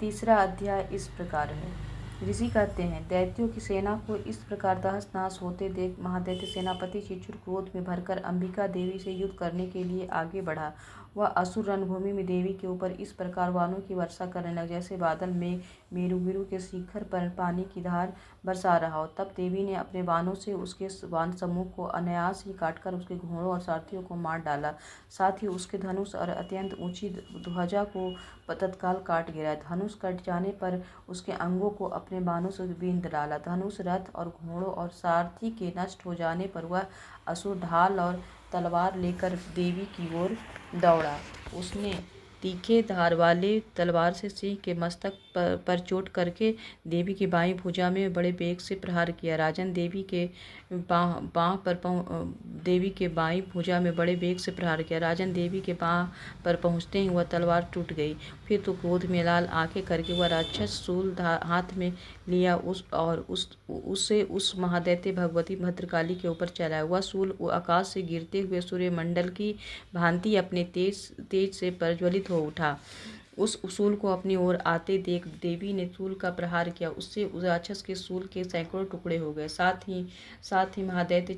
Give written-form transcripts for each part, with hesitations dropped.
तीसरा अध्याय इस प्रकार है। ऋषि कहते हैं, दैत्यों की सेना को इस प्रकार तहस नहस होते देख महादैत्य सेनापति चिचुर क्रोध में भरकर अंबिका देवी से युद्ध करने के लिए आगे बढ़ा। वह असुर रणभूमि में देवी के ऊपर इस प्रकार बाणों की वर्षा करने लगा जैसे बादल में मेरुगिरु के शिखर पर पानी की धार बरसा रहा हो। तब देवी ने अपने बाणों से उसके बाण समूह को अनायास ही काटकर उसके घोड़ों और सारथियों को मार डाला। साथ ही उसके धनुष और अत्यंत ऊंची ध्वजा को तत्काल काट गिराया। धनुष कट जाने पर उसके अंगों को अपने बाणों से बींध डाला। धनुष, रथ और घोड़ों और सारथी के नष्ट हो जाने पर वह असुर ढाल और तलवार लेकर देवी की ओर दौड़ा। उसने तीखे धार वाले तलवार से सिंह के मस्तक पर चोट करके देवी की बाईं भुजा में बड़े वेग से प्रहार किया। राजन देवी के देवी के बाईं भुजा में बड़े वेग से प्रहार किया। राजन देवी के बाँह पर पहुँचते ही वह तलवार टूट गई। फिर तो क्रोध में लाल आंखें करके वह राक्षस शूल हाथ में लिया उससे उस महादैत्य भगवती भद्रकाली के ऊपर चलाया। वह शूल आकाश से गिरते हुए सूर्यमंडल की भांति अपने तेज से प्रज्वलित हो उठा। उस शूल को अपनी ओर आते देख देवी ने शूल का प्रहार किया। उससे उस राक्षस के शूल के सैकड़ों टुकड़े हो गए। साथ ही महादैत्य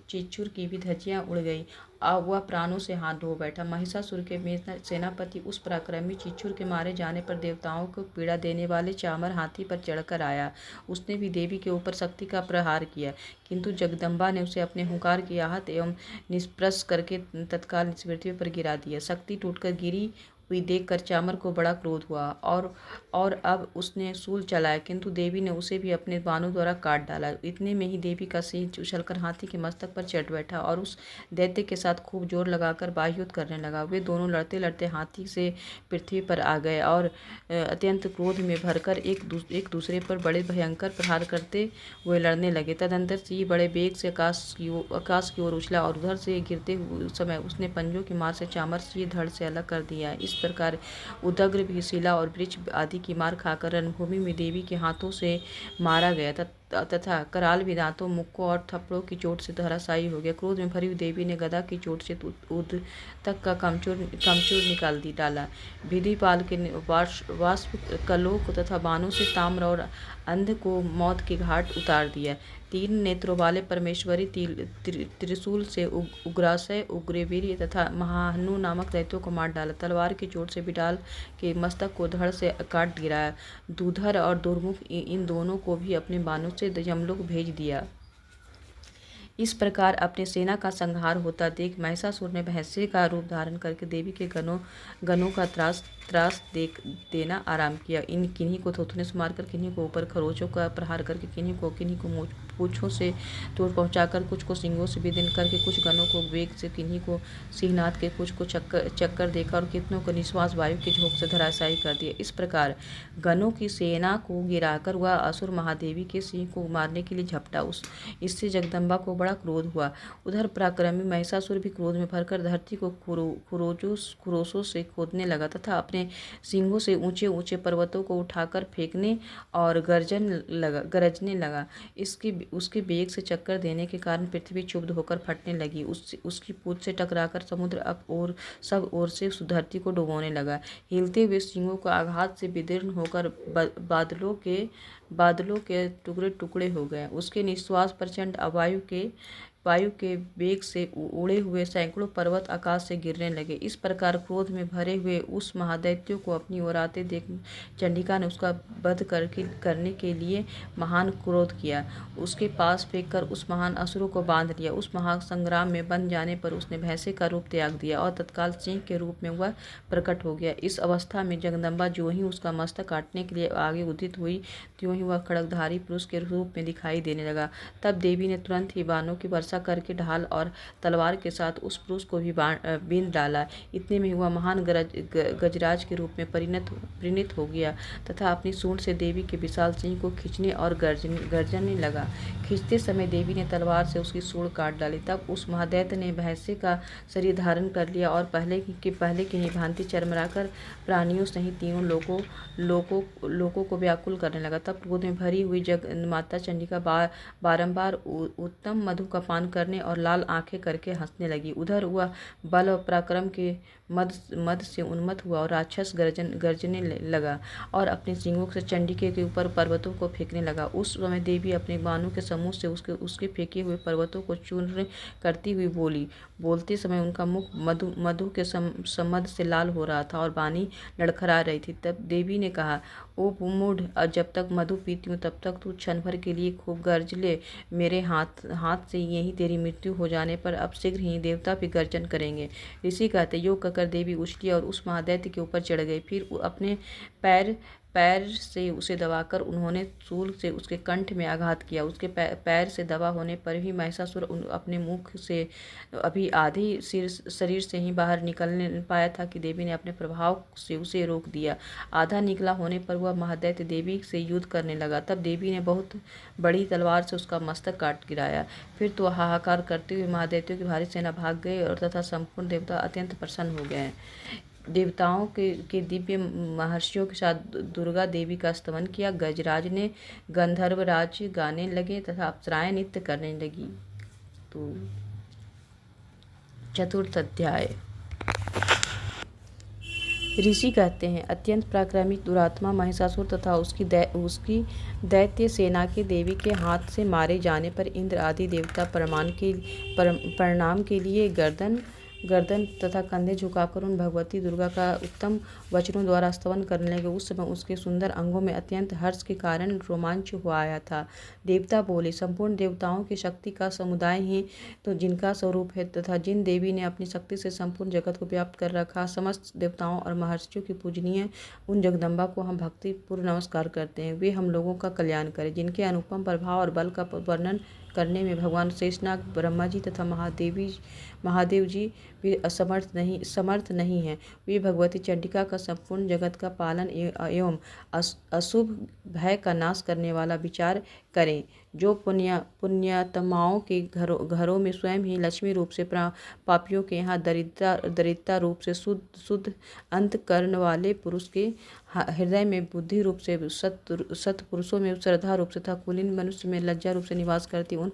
चिचुर की भी धज्जियां उड़ गई। अब वह प्राणों से हाथ धो बैठा। महिषासुर के सेनापति उस पराक्रमी चिचुर के मारे जाने पर देवताओं को पीड़ा देने वाले चामर हाथी पर चढ़कर आया। उसने भी देवी के ऊपर शक्ति का प्रहार किया, किंतु जगदम्बा ने उसे अपने हुंकार की आहत एवं निष्प्रस करके तत्काल पृथ्वी पर गिरा दिया। शक्ति टूटकर गिरी हुई देखकर चामर को बड़ा क्रोध हुआ और अब उसने शूल चलाया, किंतु देवी ने उसे भी अपने बाणों द्वारा काट डाला। इतने में ही देवी का सिंह उछलकर हाथी के मस्तक पर चढ़ बैठा और उस दैत्य के साथ खूब जोर लगाकर बाह्युद्ध करने लगा। वे दोनों लड़ते लड़ते हाथी से पृथ्वी पर आ गए और अत्यंत क्रोध में भरकर एक दूसरे पर बड़े भयंकर प्रहार करते हुए लड़ने लगे। तदंतर सिंह बड़े वेग से आकाश की ओर उछला और उधर से गिरते हुए समय उसने पंजों की मार से चामर सिंह धड़ से अलग कर दिया। इस प्रकार उदग्र भी शिला और वृक्ष आदि की मार खाकर रणभूमि में देवी के हाथों से मारा गया तथा कराल भी दांतों, मुक्कों और थप्पड़ों की चोट से धराशायी हो गया। क्रोध में भरी हुई देवी ने गदा की चोट से उद तक का कमचूर निकाल डाला। विधिपाल के वाष्प कलोक तथा बाणों से ताम्र और अंध को मौत के घाट उतार दिया। 3 नेत्रों वाले परमेश्वरी त्रिशूल से उग्रासय, उग्रवीर्य तथा महाहनु नामक दैत्यों को मार डाला। तलवार की चोट से बिडाल के मस्तक को धड़ से काट गिराया। दूधर और दुर्मुख इन दोनों को भी अपने बाणों से यमलोक भेज दिया। इस प्रकार अपने सेना का संहार होता देख महिषासुर ने भैंसे का रूप धारण करके देवी के गणों का त्रास देना आरंभ किया। किन्हीं को थोथने से मारकर, किन्हीं को ऊपर खरोचों का प्रहार करके, किन्हीं को पूंछों से चोट पहुंचाकर, कुछ को सींगों से विदीर्ण करके, कुछ गणों को वेग से, किन्हीं को सिंहनाद के, कुछ को चक्कर देकर और कितनों को निश्वास वायु के झोंक से धराशायी कर दिया। इस प्रकार गणों की सेना को गिराकर वह असुर महादेवी के सिंह को मारने के लिए झपटा। इससे जगदम्बा को बड़ा क्रोध हुआ। उधर पराक्रमी महिषासुर भी क्रोध में भरकर धरती को खुरोशों से खोदने लगा तथा अपने सींगों से ऊंचे ऊंचे पर्वतों को उठाकर फेंकने और गरजने लगा। उसके वेग से चक्कर देने के कारण पृथ्वी क्षुब्ध होकर फटने लगी। उसकी पूंछ से टकराकर समुद्र सब ओर से धरती को डुबोने लगा। हिलते हुए सींगों को आघात से विदीर्ण होकर बादलों के टुकड़े टुकड़े हो गए। उसके निश्वास प्रचंड वायु के वेग से उड़े हुए सैकड़ों पर्वत आकाश से गिरने लगे। इस प्रकार क्रोध में भरे हुए उस महादैत्य को अपनी ओर आते देख चंडिका ने उसका वध करने के लिए महान क्रोध किया। उसके पास फेंककर उस महान असुर को बांध लिया। उस महासंग्राम में बंध जाने पर उसने भैंसे का रूप त्याग दिया और तत्काल सिंह के रूप में वह प्रकट हो गया। इस अवस्था में जगदम्बा जो ही उसका मस्तक काटने के लिए आगे उदित हुई, त्यों ही वह खड्गधारी पुरुष के रूप में दिखाई देने लगा। तब देवी ने तुरंत ही बाणों की वर्षा करके ढाल और तलवार के साथ उस पुरुष को भी बींध डाला। इतने में वह महान गजराज के रूप में परिणत हो गया तथा अपनी सूंड से देवी के विशाल सिंह को खींचने और गर्जने लगा। खींचते समय देवी ने तलवार से उसकी सूंड काट डाली। तब उस महादैत्य ने भैंसे का शरीर धारण कर लिया और पहले की ही भांति चरमराकर प्राणियों सहित तीनों लोगों को व्याकुल करने लगा। तब क्रोध में भरी हुई माता चंडिका बारंबार उत्तम मधु का पान करने और लाल आंखें करके हंसने लगी। उधर वह बल और पराक्रम के मद से उन्मत्त हुआ और राक्षस गरजने लगा और अपने सींगों से चंडिका के ऊपर पर्वतों को फेंकने लगा। उस समय देवी अपने बाणों के समूह से उसके फेंके हुए पर्वतों को चूर्ण करती हुई बोली। बोलते समय उनका मुख मधु के समध से लाल हो रहा था और वाणी लड़खड़ा रही थी। तब देवी ने कहा, ओ मूढ़, जब तक मधु पीती हूँ तब तक तू क्षण भर के लिए खूब गर्ज ले। मेरे हाथ से यही तेरी मृत्यु हो जाने पर अब शीघ्र ही देवता भी गर्जन करेंगे। ऋषि कहते, योग कहकर देवी उछली और उस महादैत्य के ऊपर चढ़ गई। फिर अपने पैर से उसे दबाकर उन्होंने शूल से उसके कंठ में आघात किया। उसके पैर से दबा होने पर भी महिषासुर अपने मुख से अभी आधे शरीर से ही बाहर निकलने पाया था कि देवी ने अपने प्रभाव से उसे रोक दिया। आधा निकला होने पर वह महादैत्य देवी से युद्ध करने लगा। तब देवी ने बहुत बड़ी तलवार से उसका मस्तक काट गिराया। फिर तो हाहाकार करते हुए महादैत्यों की भारी सेना भाग गई और तथा संपूर्ण देवता अत्यंत प्रसन्न हो गए। देवताओं के दिव्य महर्षियों के साथ दुर्गा देवी का स्तवन किया। गजराज ने गंधर्वराज गाने लगे तथा अप्सराएं नृत्य करने लगी। तो चतुर्थ अध्याय। ऋषि कहते हैं, अत्यंत पराक्रमी दुरात्मा महिषासुर तथा उसकी दैत्य सेना के देवी के हाथ से मारे जाने पर इंद्र आदि देवता प्रणाम के लिए गर्दन तथा कंधे झुकाकर उन भगवती दुर्गा का उत्तम वचनों द्वारा स्तवन करने लगे। उस समय उसके सुंदर अंगों में अत्यंत हर्ष के कारण रोमांच हुआ आया था। देवता बोले, संपूर्ण देवताओं की शक्ति का समुदाय ही तो जिनका स्वरूप है तथा जिन देवी ने अपनी शक्ति से संपूर्ण जगत को व्याप्त कर रखा, समस्त देवताओं और महर्षियों की पूजनीय उन जगदम्बा को हम भक्तिपूर्ण नमस्कार करते हैं। वे हम लोगों का कल्याण करें। जिनके अनुपम प्रभाव और बल का वर्णन करने में भगवान शेषनाग, ब्रह्मा जी तथा महादेव जी भी समर्थ नहीं हैं। वे भगवती चंडिका का संपूर्ण जगत का पालन एवं अशुभ भय का नाश करने वाला विचार करें। जो पुण्यात्माओं के घरों में स्वयं ही लक्ष्मी रूप से पापियों के यहाँ दरिद्रता रूप से शुद्ध अंतकरण वाले पुरुष के हृदय में बुद्धि रूप से सत्पुरुषों में श्रद्धा रूप से तथा कुलीन मनुष्य में लज्जा रूप से निवास करती उन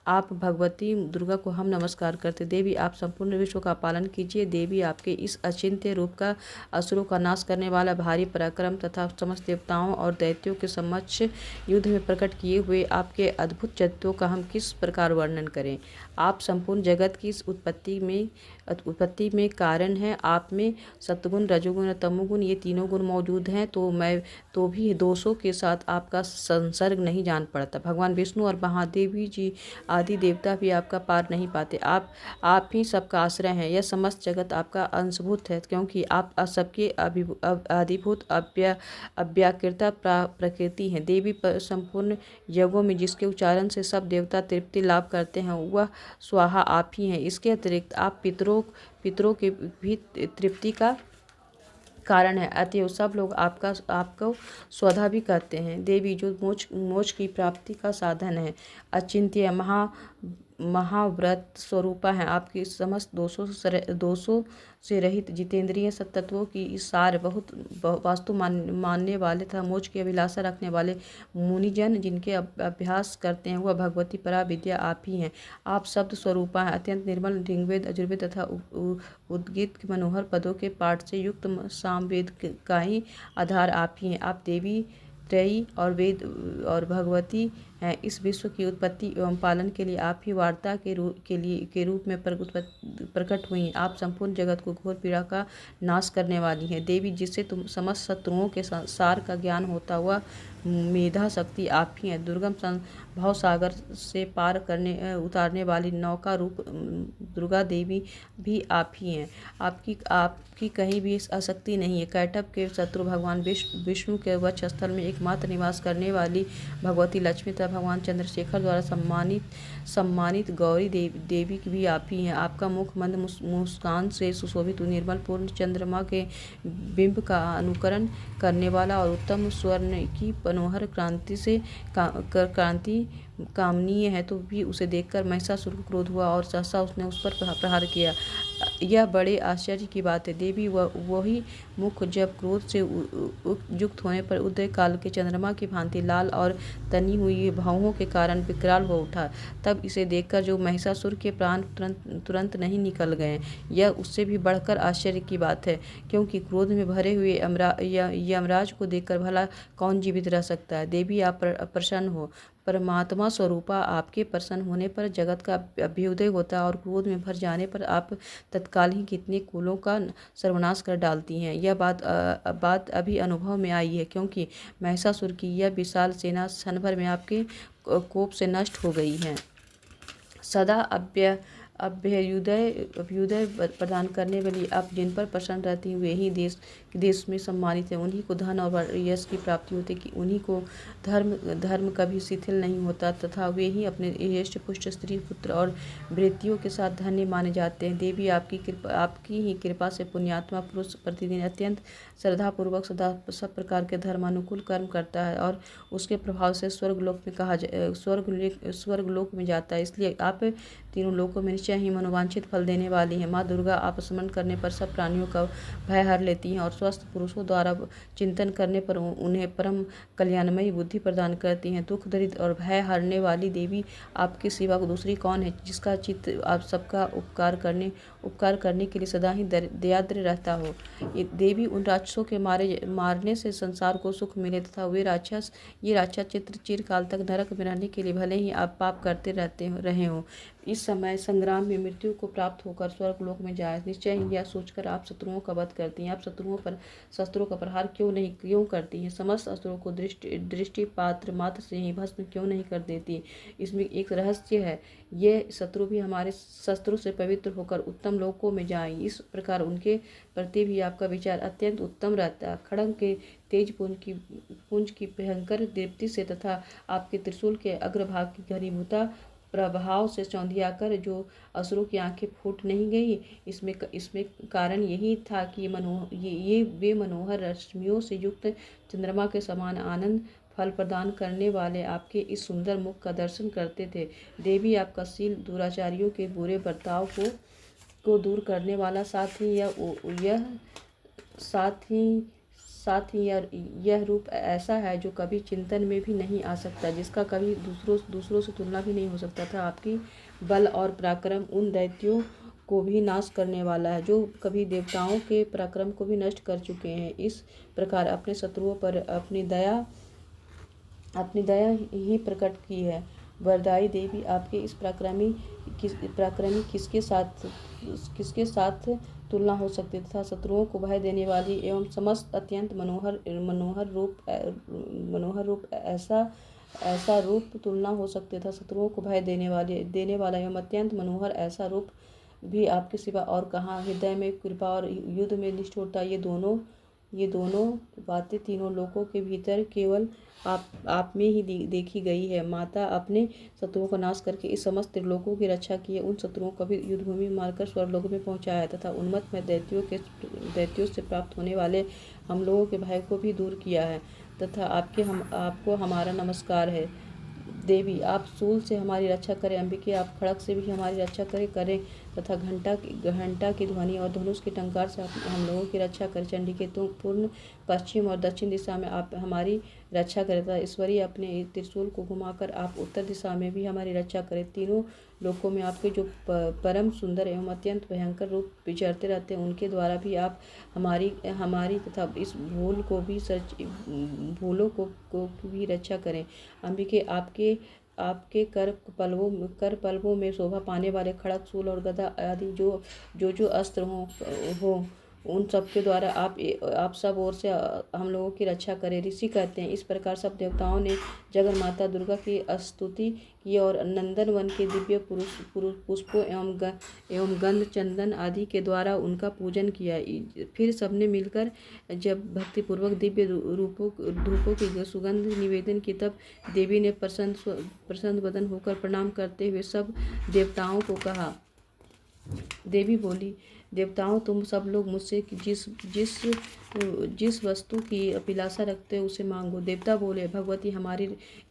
आप भगवती दुर्गा को हम नमस्कार करते। देवी, आप संपूर्ण विश्व का पालन कीजिए। देवी, आपके इस अचिंत्य रूप का असुरों का नाश करने वाला भारी पराक्रम तथा समस्त देवताओं और दैत्यों के समक्ष युद्ध में प्रकट किए हुए आपके अद्भुत चरित्रों का हम किस प्रकार वर्णन करें। आप संपूर्ण जगत की इस उत्पत्ति में कारण हैं। आप में सत्वगुण, रजोगुण और तमोगुण ये तीनों गुण मौजूद हैं, तो भी दोषों के साथ आपका संसर्ग नहीं जान पड़ता। भगवान विष्णु और महादेवी जी आदि देवता भी आपका पार नहीं पाते। आप ही सबका आश्रय हैं। यह समस्त जगत आपका अंशभूत है, क्योंकि आप सबके आदिभूत अव्याकृता प्रकृति हैं। देवी, संपूर्ण यज्ञों में जिसके उच्चारण से सब देवता तृप्ति लाभ करते हैं, वह स्वाहा आप ही हैं। इसके अतिरिक्त आप पितरों के भी तृप्ति का कारण है। अतएव सब लोग आपको स्वधा भी कहते हैं। देवी, जो मोक्ष की प्राप्ति का साधन है, अचिंत्य महाव्रत स्वरूपा है। आपकी समस्त दोषों से रहित जितेंद्रिय सत्तत्वों की सार बहुत वास्तु मानने वाले तथा मोक्ष की अभिलाषा रखने वाले मुनिजन जिनके अभ्यास करते हैं, वह भगवती परा विद्या आप ही हैं। आप शब्द स्वरूपा हैं। अत्यंत निर्मल ऋग्वेद, यजुर्वेद तथा उद्गीत के मनोहर पदों के पाठ से युक्त सामवेद का ही आधार आप ही हैं। आप देवी त्रयी और वेद और भगवती हैं। इस विश्व की उत्पत्ति एवं पालन के लिए आप ही वार्ता के रूप में प्रकट हुई। आप संपूर्ण जगत को घोर पीड़ा का नाश करने वाली हैं। देवी, जिससे तुम समस्त शत्रुओं के सार का ज्ञान होता हुआ मेधा शक्ति आप ही हैं। दुर्गम भव सागर से पार उतारने वाली नौका रूप दुर्गा देवी भी आप ही हैं। आपकी कहीं भी आसक्ति नहीं है। कैटभ के शत्रु भगवान विष्णु के वक्षस्थल में एकमात्र निवास करने वाली भगवती लक्ष्मी तथा भगवान चंद्रशेखर द्वारा सम्मानित गौरी देवी भी आप ही हैं। आपका मुख मंद मुस्कान से सुशोभित निर्मल पूर्ण चंद्रमा के बिंब का अनुकरण करने वाला और उत्तम स्वर्ण की मनोहर क्रांति कामनीय है तो भी उसे देखकर महिषासुर को क्रोध हुआ और सहसा उसने उस पर प्रहार किया। यह बड़े आश्चर्य की बात है। देवी वही मुख जब क्रोध से युक्त होने पर उदय काल के चंद्रमा की भांति लाल और तनी हुई भौहों के कारण विकराल हो उठा। तब इसे देखकर जो महिषासुर के प्राण तुरंत नहीं निकल गए। यह उससे भी बढ़कर आश्चर्य की बात है, क्योंकि क्रोध में भरे हुए यमराज को देखकर भला कौन जीवित रह सकता है। देवी आप प्रसन्न हो। परमात्मा स्वरूपा आपके प्रसन्न होने पर जगत का अभ्युदय होता है और क्रोध में भर जाने पर आप तत्काल ही कितने कुलों का सर्वनाश कर डालती हैं। यह बात अभी अनुभव में आई है, क्योंकि महिषासुर की यह विशाल सेना क्षण भर में आपके कोप से नष्ट हो गई है। सदा अभ्युदय प्रदान करने वाली आप जिन पर प्रसन्न रहती हैं वे ही देश में सम्मानित हैं। उन्हीं को धन और यश की प्राप्ति होती है कि उन्हीं को धर्म कभी शिथिल नहीं होता तथा वे ही अपने यश पुष्ट स्त्री पुत्र और वृत्तियों के साथ धन्य माने जाते हैं। देवी आपकी ही कृपा से पुण्यात्मा पुरुष प्रतिदिन अत्यंत श्रद्धापूर्वक सदा सब प्रकार के धर्मानुकूल कर्म करता है और उसके प्रभाव से स्वर्गलोक में जाता है। इसलिए आप तीनों लोकों में निश्चय ही मनोवांछित फल देने वाली हैं। माँ दुर्गा आप स्मरण करने पर सब प्राणियों का भय हर लेती हैं और स्वस्थ पुरुषों द्वारा चिंतन करने पर उन्हें परम कल्याणमयी बुद्धि प्रदान करती हैं। दुख दरिद्र और भय हरने वाली देवी आपके सिवा दूसरी कौन है जिसका चित्त आप सबका उपकार करने के लिए सदा ही दयाद्र रहता हो। देवी उन राक्षसों के मारने से संसार को सुख मिले तथा ये राक्षस चिरकाल तक नरक में रहने के लिए भले ही आप पाप करते रहे हो, इस समय संग्राम में मृत्यु को प्राप्त होकर स्वर्गलोक में जाए। निश्चय ही यह सोचकर आप शत्रुओं का वध करती हैं। आप शत्रुओं पर शस्त्रों का प्रहार क्यों करती हैं? समस्त अस्त्रों को दृष्टिपात्र मात्र से ही भस्म क्यों नहीं कर देती? इसमें एक रहस्य है। ये शत्रु भी हमारे शस्त्रों से पवित्र होकर उत्तम लोकों में जाएं। इस प्रकार उनके प्रति भी आपका विचार अत्यंत उत्तम रहता है। खड्ग के तेज पुंज की भयंकर दीप्ति से तथा आपके त्रिशूल के अग्रभाग की घनीभूता प्रभाव से चौंधियाकर जो असुरों की आंखें फूट नहीं गई, इसमें कारण यही था कि वे मनोहर रश्मियों से युक्त चंद्रमा के समान आनंद फल प्रदान करने वाले आपके इस सुंदर मुख का दर्शन करते थे। देवी आपका शील दुराचारियों के बुरे बर्ताव को दूर करने वाला साथ ही यह रूप ऐसा है जो कभी चिंतन में भी नहीं आ सकता, जिसका कभी दूसरों से तुलना भी नहीं हो सकता था। आपकी बल और पराक्रम उन दैत्यों को भी नाश करने वाला है जो कभी देवताओं के पराक्रम को भी नष्ट कर चुके हैं। इस प्रकार अपने शत्रुओं पर अपनी दया ही प्रकट की है। वरदायी देवी आपके इस पराक्रमी किसके साथ तुलना हो सकती तथा शत्रुओं को भय देने वाली एवं समस्त अत्यंत मनोहर रूप ऐसा रूप तुलना हो सकते था। शत्रुओं को भय देने वाला एवं अत्यंत मनोहर ऐसा रूप भी आपके सिवा और कहाँ? हृदय में कृपा और युद्ध में निष्ठुरता, ये दोनों बातें तीनों लोकों के भीतर केवल आप में ही देखी गई है। माता अपने शत्रुओं का नाश करके इस समस्त त्रिलोकों की रक्षा की है। उन शत्रुओं को भी युद्धभूमि में मारकर स्वर्गलोक में पहुंचाया तथा उन्मत्त में दैत्यों से प्राप्त होने वाले हम लोगों के भय को भी दूर किया है तथा आपको हमारा नमस्कार है। देवी आप शूल से हमारी रक्षा करें। अंबिके आप खड़ग से भी हमारी रक्षा करें तथा घंटा की ध्वनि और धनुष के टंकार से हम लोगों की रक्षा करें। चंडिके तुम पूर्ण पश्चिम और दक्षिण दिशा में आप हमारी रक्षा करें तथा ईश्वरी अपने त्रिशूल को घुमाकर आप उत्तर दिशा में भी हमारी रक्षा करें। तीनों लोकों में आपके जो परम सुंदर एवं अत्यंत भयंकर रूप विचरते रहते हैं उनके द्वारा भी आप हमारी तथा इस भूलों को भी रक्षा करें। अंबिके आपके कर पल्लवों में शोभा पाने वाले खड़ग, शूल और गदा आदि जो अस्त्र हो उन सब के द्वारा आप सब ओर से हम लोगों की रक्षा करें। ऋषि कहते हैं इस प्रकार सब देवताओं ने जगन माता दुर्गा की स्तुति की और नंदन वन के दिव्य पुष्पों एवं गंध चंदन आदि के द्वारा उनका पूजन किया। फिर सबने मिलकर जब भक्तिपूर्वक दिव्य धूपों की सुगंध निवेदन की, तब देवी ने प्रसन्न वदन होकर प्रणाम करते हुए सब देवताओं को कहा। देवी बोली, देवताओं, तुम सब लोग मुझसे जिस जिस जिस वस्तु की अभिलाषा रखते हो उसे मांगो। देवता बोले, भगवती हमारी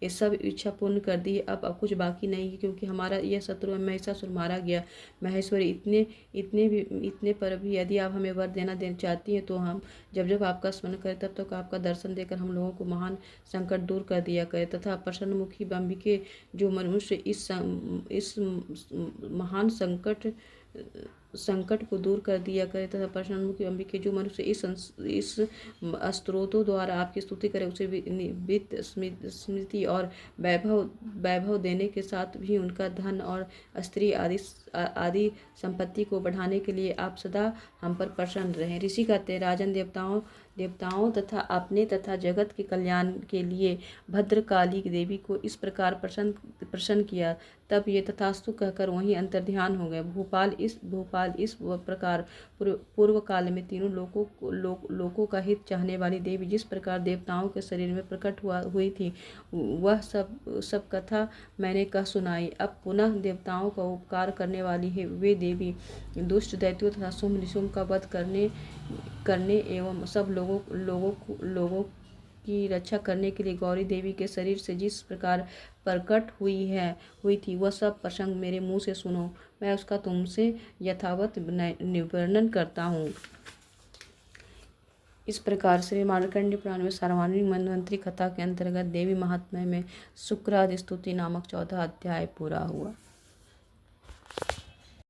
ये सब इच्छा पूर्ण कर दी, अब कुछ बाकी नहीं है, क्योंकि हमारा यह शत्रु महिषासुर मारा गया। महेश्वरी, इतने पर भी यदि आप हमें वर देना चाहती हैं तो हम जब जब आपका स्मरण करें तब तक आपका दर्शन देकर हम लोगों को महान संकट दूर कर दिया करे, तथा प्रसन्नमुखी अंबिके, जो मनुष्य इस महान संकट को दूर कर दिया करे, तथा प्रसन्नमुखी अंबिके, जो मनुष्य इस स्तोत्रों द्वारा आपकी स्तुति करे, उसे वित्त, स्मृति और वैभव देने के साथ भी उनका धन और स्त्री आदि संपत्ति को बढ़ाने के लिए आप सदा हम पर प्रसन्न रहें। ऋषि कहते हैं, राजन, देवताओं तथा अपने तथा जगत के कल्याण के लिए भद्रकाली देवी को इस प्रकार प्रसन्न किया। तब ये तथास्तु कहकर वहीं अंतर्ध्यान हो गए। भोपाल इस प्रकार पूर्व काल में तीनों लोकों का हित चाहने वाली देवी जिस प्रकार देवताओं के शरीर में प्रकट हुई थी, वह सब कथा मैंने कह सुनाई। अब पुनः देवताओं का उपकार करने वाली है वे देवी दुष्ट दैत्यों तथा शुंभ निशुंभ का वध करने एवं सब लोगों की रक्षा करने के लिए गौरी देवी के शरीर से जिस प्रकार प्रकट हुई थी, वह सब प्रसंग मेरे मुंह से सुनो, मैं उसका तुमसे यथावत वर्णन करता हूँ। इस प्रकार श्री मार्कंडेय पुराण में सार्वजनिक मनवंतरी कथा के अंतर्गत देवी महात्म्य में शुक्रादि स्तुति नामक 14 अध्याय पूरा हुआ।